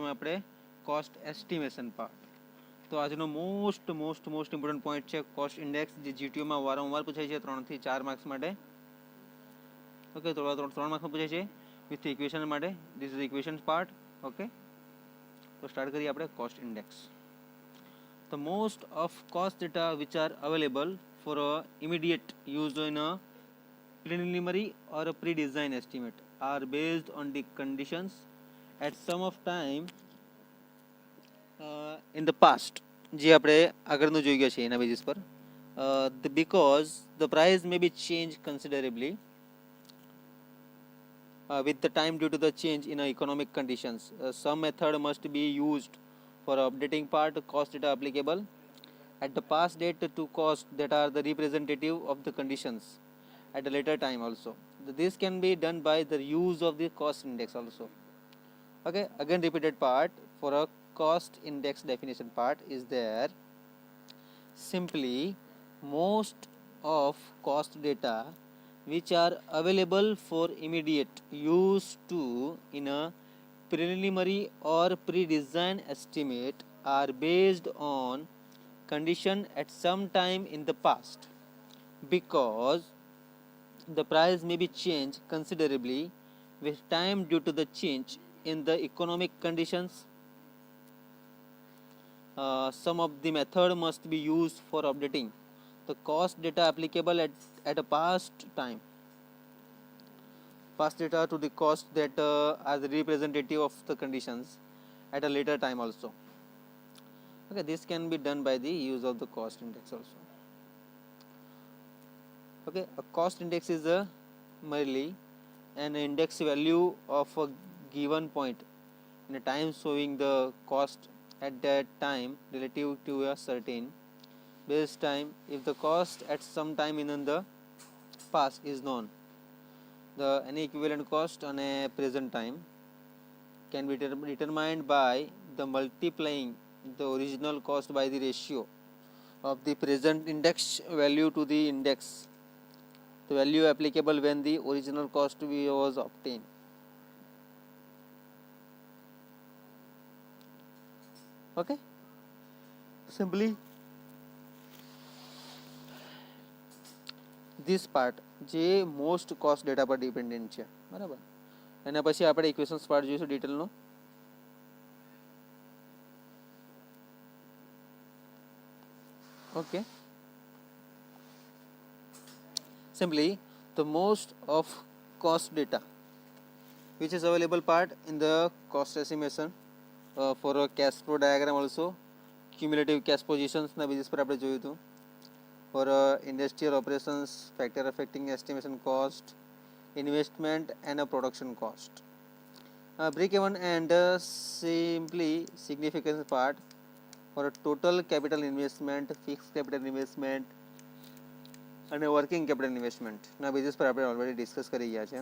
વિડીયોમાં આપણે cost estimation part. તો આજનો મોસ્ટ ઇમ્પોર્ટન્ટ પોઈન્ટ છે કોસ્ટ ઇન્ડેક્સ, જે જીટીયુમાં વારંવાર પૂછાય છે 3 થી 4 માર્ક્સ માટે. ઓકે, તો 3 માર્ક્સમાં પૂછાય છે વિથ ઇક્વેશન માટે. This is equation part. Okay, તો સ્ટાર્ટ કરીએ આપણે cost index. The most of cost data which are available for immediate use in a preliminary or a pre-design estimate are based on the conditions at some of time in the past. જે આપણે આગળનું જોઈ ગયા છે એના basis પર, because the price may be changed considerably with the time due to the change in economic conditions. Some method must be used for updating part cost data applicable at the past date to cost that are the representative of the conditions at a later time also. This can be done by the use of the cost index also. Okay, again repeated part for a cost index definition part is there. Simply, most of cost data which are available for immediate use to in a preliminary or pre-design estimate are based on condition at some time in the past, because the price may be changed considerably with time due to the change in the economic conditions. Some of the method must be used for updating the cost data applicable at a past data to the cost that are the representative of the conditions at a later time also. Okay, this can be done by the use of the cost index also. Okay, a cost index is merely an index value of a given point in a time showing the cost at that time relative to a certain base time. If the cost at some time in the past is known, the any equivalent cost on a present time can be determined by the multiplying the original cost by the ratio of the present index value to the index, the value applicable when the original cost was obtained. Okay, simply this part જે most cost data પર dependent છે, બરાબર. એના પછી આપણે equations part જોઈશું ડિટેલનો. Okay, simply the most of cost data which is available part in the cost estimation for a cash flow diagram also, cumulative cash positions ના basis પર આપણે જોયું હતું. For industrial operations, factor affecting estimation cost, investment and a production cost. Break-even and simply significance part for a total capital investment, fixed capital investment and a working capital investment ના basis પર આપણે already discuss કરી ગયા છે.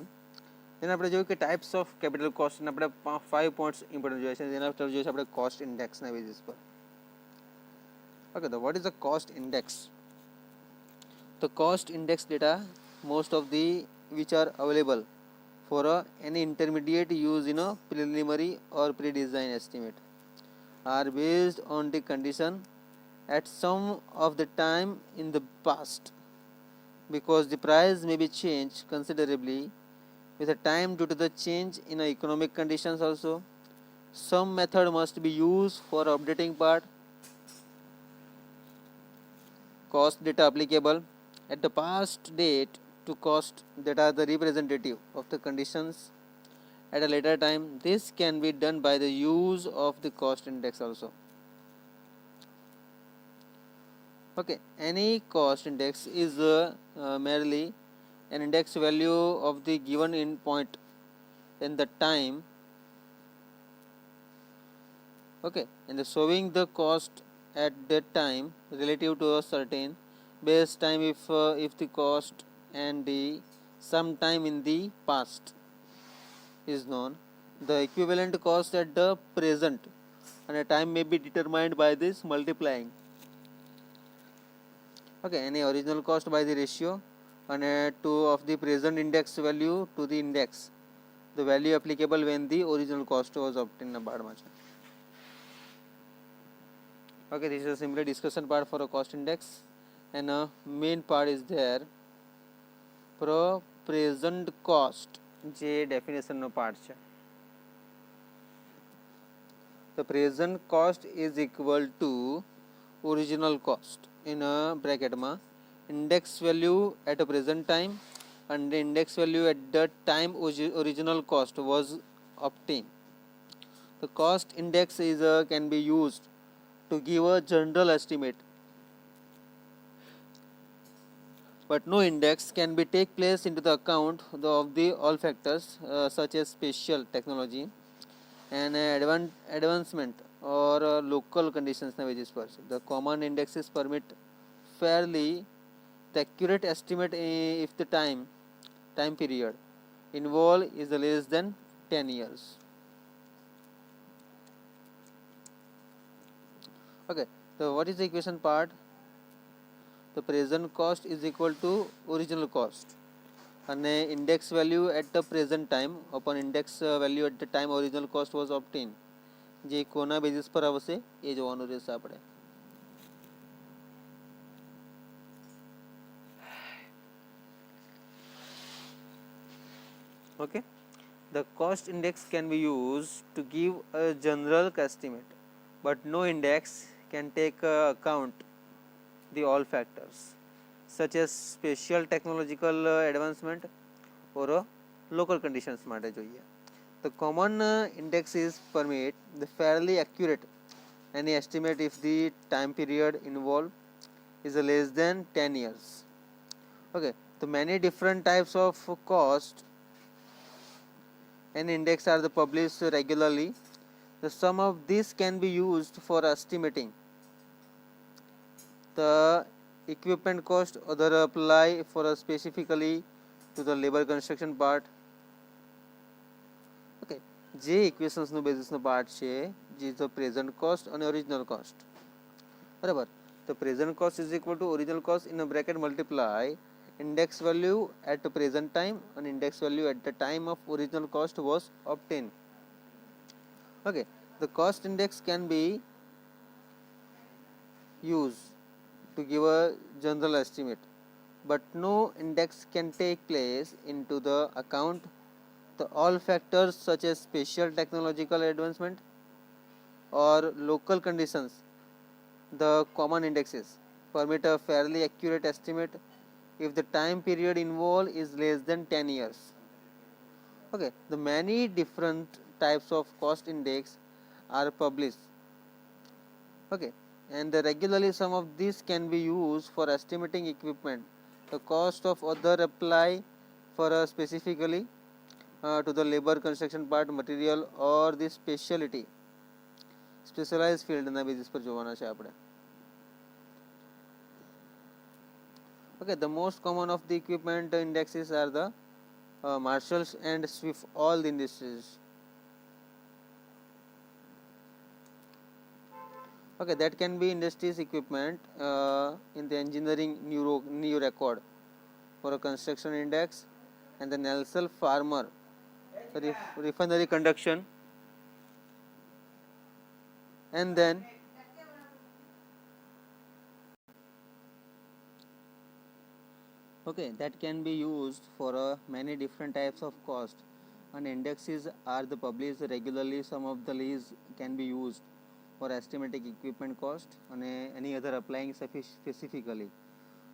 એને આપણે જોયું કે ટાઈપ્સ ઓફ કેપિટલ કોસ્ટ ને આપણે 5 પોઈન્ટ્સ ઇમ્પોર્ટન્ટ જોયા છે. જેના પર જોઈએ છે આપણે કોસ્ટ ઇન્ડેક્સ ના બેસિસ પર. ઓકે, તો what is a cost index? The cost index data, most of the which are available for any intermediate use in a preliminary or pre-design estimate, are based on the condition at some of the time in the past, because the price may be changed considerably with the time due to the change in economic conditions also. Some method must be used for updating part cost data applicable at the past date to cost that are the representative of the conditions at a later time. This can be done by the use of the cost index also. Okay, any cost index is merely an index value of the given in point in the time. Okay, and the showing the cost at that time relative to a certain base time if the cost and the some time in the past is known, the equivalent cost at the present and a time may be determined by this multiplying. Okay, any original cost by the ratio and to of the present index value to the index, the value applicable when the original cost was obtained. બાળમાં છે Okay, this is a simply discussion part for a cost index, and a main part is there for a present cost, જે definition નો part છે. The present cost is equal to original cost in a bracket માં index value at a present time and the index value at the time original cost was obtained. The cost index is can be used to give a general estimate, but no index can be take place into the account of the all factors such as spatial technology and advancement or local conditions na basis par. The common indexes permit fairly the accurate estimate if the time period involved is less than 10 years. Okay, so what is the equation part? The present cost is equal to original cost and index value at the present time upon index value at the time original cost was obtained. જે કોના basis પર આવશે એ જોવાનું રહેશે આપણે. Okay, the cost index can be used to give a general estimate, but no index can take account the all factors such as spatial technological advancement or local conditions માટે જોઈએ. The common indexes permit the fairly accurate any estimate if the time period involved is less than 10 years. Okay, the many different types of cost and index are published regularly. The sum of these can be used for estimating the equipment cost, other apply for specifically to the labor construction part. Okay, જે equations નો basis નો part છે જે the present cost અને original cost, બરાબર. તો present cost is equal to original cost in a bracket multiply index value at the present time and index value at the time of original cost was obtained. Okay, the cost index can be used to give a general estimate, but no index can take place into the account the all factors such as spatial technological advancement or local conditions. The common indexes permit a fairly accurate estimate if the time period involved is less than 10 years. Okay, the many different types of cost index are published. Okay, and regularly some of these can be used for estimating equipment. The cost of other apply for specifically to the labor construction part material or the speciality specialized field ના basis પર જોવાના છે આપણે. Okay, the most common of the equipment indexes are the Marshalls and Swift, all the industries. Okay, that can be industries equipment in the engineering new record for a construction index and the Nelson Farmer refinery conduction, and then okay, that can be used for many different types of cost and indexes are the published regularly. Some of the leads can be used for estimating equipment cost and any other applying specifically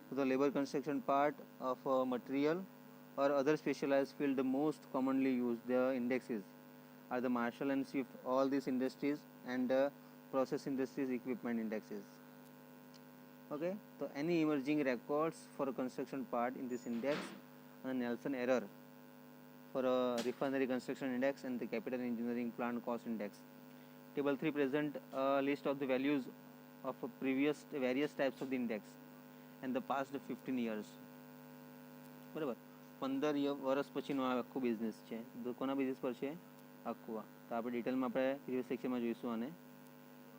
to the labor construction part of material or other specialized field. The most commonly used the indexes are the Marshall and Swift, all these industries, and process industries equipment indexes. Okay, so any emerging records for a construction part in this index and Nelson error for a refinery construction index and the capital engineering plant cost index. Table 3 present a list of the values of various types of the index and the past 15 years. બરાબર, 15 વર્ષ પછીનો આ આખું business છે. કોના business પર છે? આખું. તો આપણે ડિટેલમાં આપણે પ્રીવિયસ સેક્શનમાં જોઈશું અને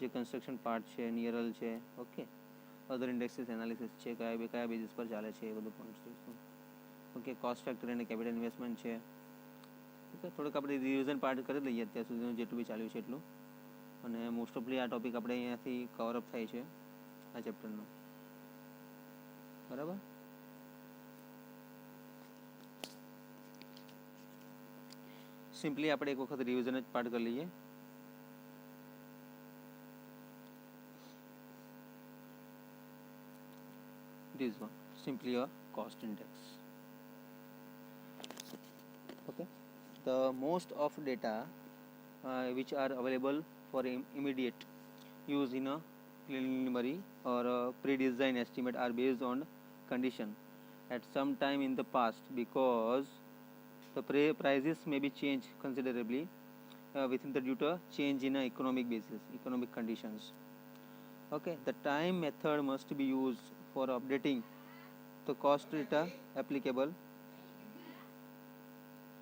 જે કન્સ્ટ્રક્શન પાર્ટ છે, નિયરલ છે, ઓકે, અધર ઇન્ડેક્સિસ એનાલિસિસ છે, કયા બેઝિસ પર ચાલે છે એ બધું પોઈન્ટ્સ જોઈશું. ઓકે, કોસ્ટ ફેક્ટર અને કેપિટલ ઇન્વેસ્ટમેન્ટ છે. ઓકે, થોડુંક આપણે રિવિઝન પાર્ટ કરી લઈએ અત્યાર સુધીનું જેટલું બી ચાલ્યું છે એટલું, અને મોસ્ટ ઓફલી આ ટોપિક આપણે અહીંયાથી કવર અપ થાય છે આ ચેપ્ટરનો. બરાબર. સિમ્પલી આપણે એક વખત રિવિઝન જ પાર્ટ કરી લઈએ. This one simply a cost index. Okay, the most of data which are available for immediate use in a preliminary or a pre-design estimate are based on condition at some time in the past, because the prices may be changed considerably within the due to change in a economic basis, economic conditions. Okay, the time method must be used for updating the cost data applicable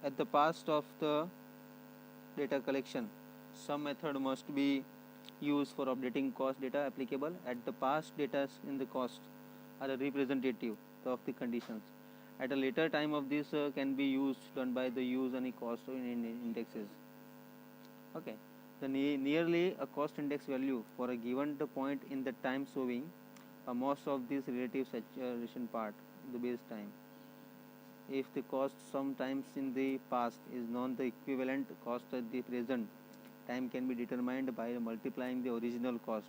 at the past of the data collection. Some method must be used for updating cost data applicable at the past data in the cost are a representative of the conditions. At a later time of this can be used done by the use any cost in indexes. Okay, the nearly a cost index value for a given point in the time showing most of this relative saturation part, the base time. If the cost sometimes in the past is known, the equivalent cost at the present time can be determined by multiplying the original cost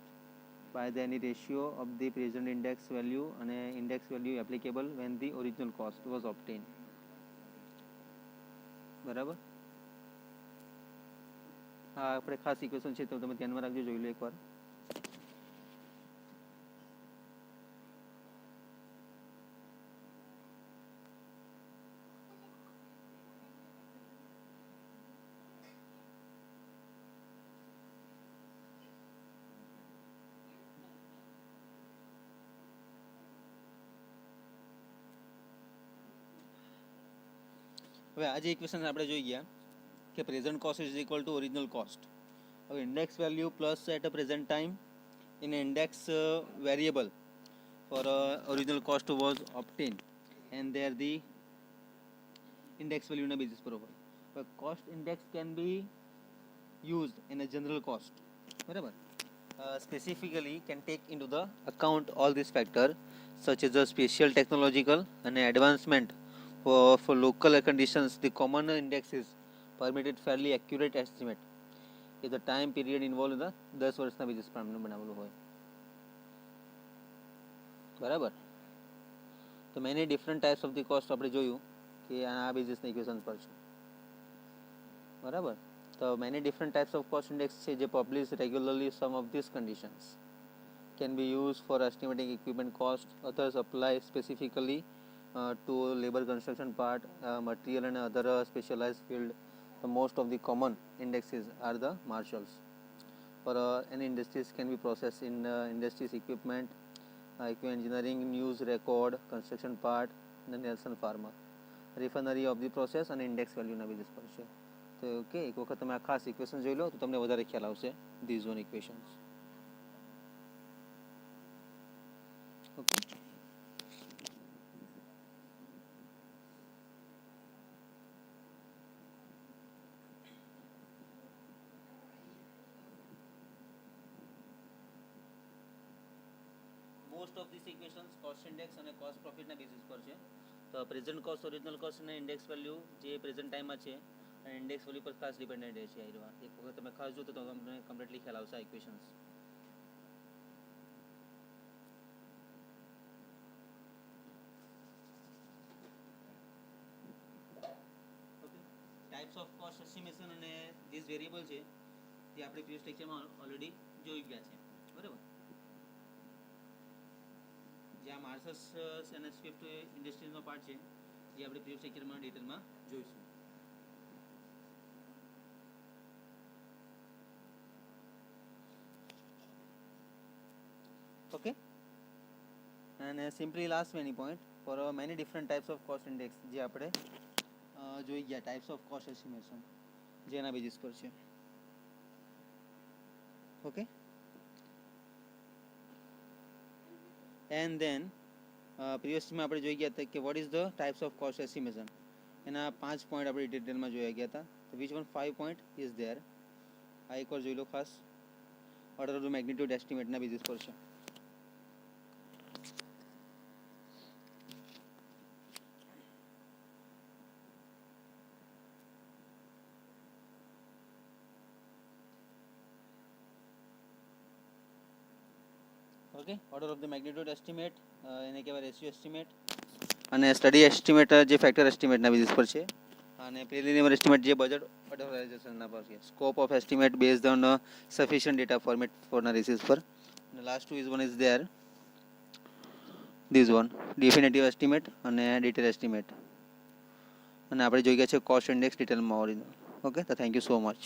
by the any ratio of the present index value and index value applicable when the original cost was obtained. બરાબર. હા, આપણે ખાસ equation છે તો તમે ધ્યાનમાં રાખજો, જોઈ લો એકવાર. હવે આ જે ઇક્વેશન આપણે જોઈ ગયા કે present cost is equal to original cost. હવે index value plus at a present time in index variable for original cost was obtain and there the index વેલ્યુના બેઝિસ પર હોય. but cost index can be used in a general cost. બરાબર. Specifically can take into the account all these factors such as the spatial, technological and advancement for local conditions. The common index is permitted fairly accurate estimate if the time period involved in the 10 વર્ષના basis પર બનાવેલું હોય. બરાબર. તો many different types of the cost આપણે જોયું કે આ બેઝિસના ઇક્વેશન પર છે. બરાબર. તો many different types of cost index છે જે publish regularly. Some of this conditions can be used for estimating equipment cost. Others apply specifically to labor construction part, material and other specialized field. The most of the common indexes are the Marshalls. For any industries can be processed in industries equipment, engineering, news record, construction part, and Nielsen Pharma. Refinery of the process and index value ના basis પર છે. તો okay, એક વખત તમે આ ખાસ equation જોઈ લો તો તમને વધારે ખ્યાલ આવશે. These one equations. Okay. Most of these equations cost index અને cost profit ના બેસિસ પર છે. તો પ્રેઝન્ટ કોસ્ટ, ઓરિજિનલ કોસ્ટ અને ઇન્ડેક્સ વેલ્યુ જે પ્રેઝન્ટ ટાઈમમાં છે અને ઇન્ડેક્સ વેલ્યુ પર ખાસ ડિપેન્ડન્ટ રહે છે. એક વખત તમે ખાસ જો તો તમને કમ્પ્લીટલી ખ્યાલ આવશે આ equations. Types of cost estimation અને ધીસ વેરિયેબલ છે જે આપણે પ્રીવિયસ લેક્ચરમાં ઓલરેડી જોઈ ગયા છે. બરાબર. જે આ માર્શલ્સ અને સ્વિફ્ટ ઇન્ડસ્ટ્રીઝનો પાર્ટ છે જે આપણે પ્રીવિયસ લેક્ચરમાં ડિટેલમાં જોઈશું. ઓકે. અને simply last many point for many different types of cost index જે આપણે જોઈ ગયા. ટાઈપ્સ ઓફ કોસ્ટ એસ્ટિમેશન જેના બેઝિસ પર છે. ઓકે. એન્ડ દેન પ્રીવિયસમાં આપણે જોઈ ગયા હતા કે what is the types of cost estimation. એના 5 પોઈન્ટ આપણે ડિટેલમાં જોયા ગયા હતા. Which one 5 point is there. આ એકવાર જોઈ લો ખાસ. ઓર્ડર ઓફ ધ મેગ્નિટ્યુડ એસ્ટિમેટના બેઝિસ પર છે. Okay, order of the magnitude estimate એને કહેવાય રેશિયો એસ્ટિમેટ, અને સ્ટડી એસ્ટિમેટ જે ફેક્ટર એસ્ટિમેટના બેઝિસ પર છે, અને પ્રિલિમિનરી એસ્ટિમેટ જે બજેટ ઓર્ગેનાઇઝેશનના પર છે. Scope of estimate based on sufficient data format ફોરના બેઝિસ પર. અને last two is one is there this one definitive estimate અને ડિટેલ એસ્ટિમેટ. અને આપણે જોઈ ગયા છે કોસ્ટ ઇન્ડેક્સ ડિટેલમાં ઓરિજિનલ. ઓકે, તો થેન્ક યુ સો મચ.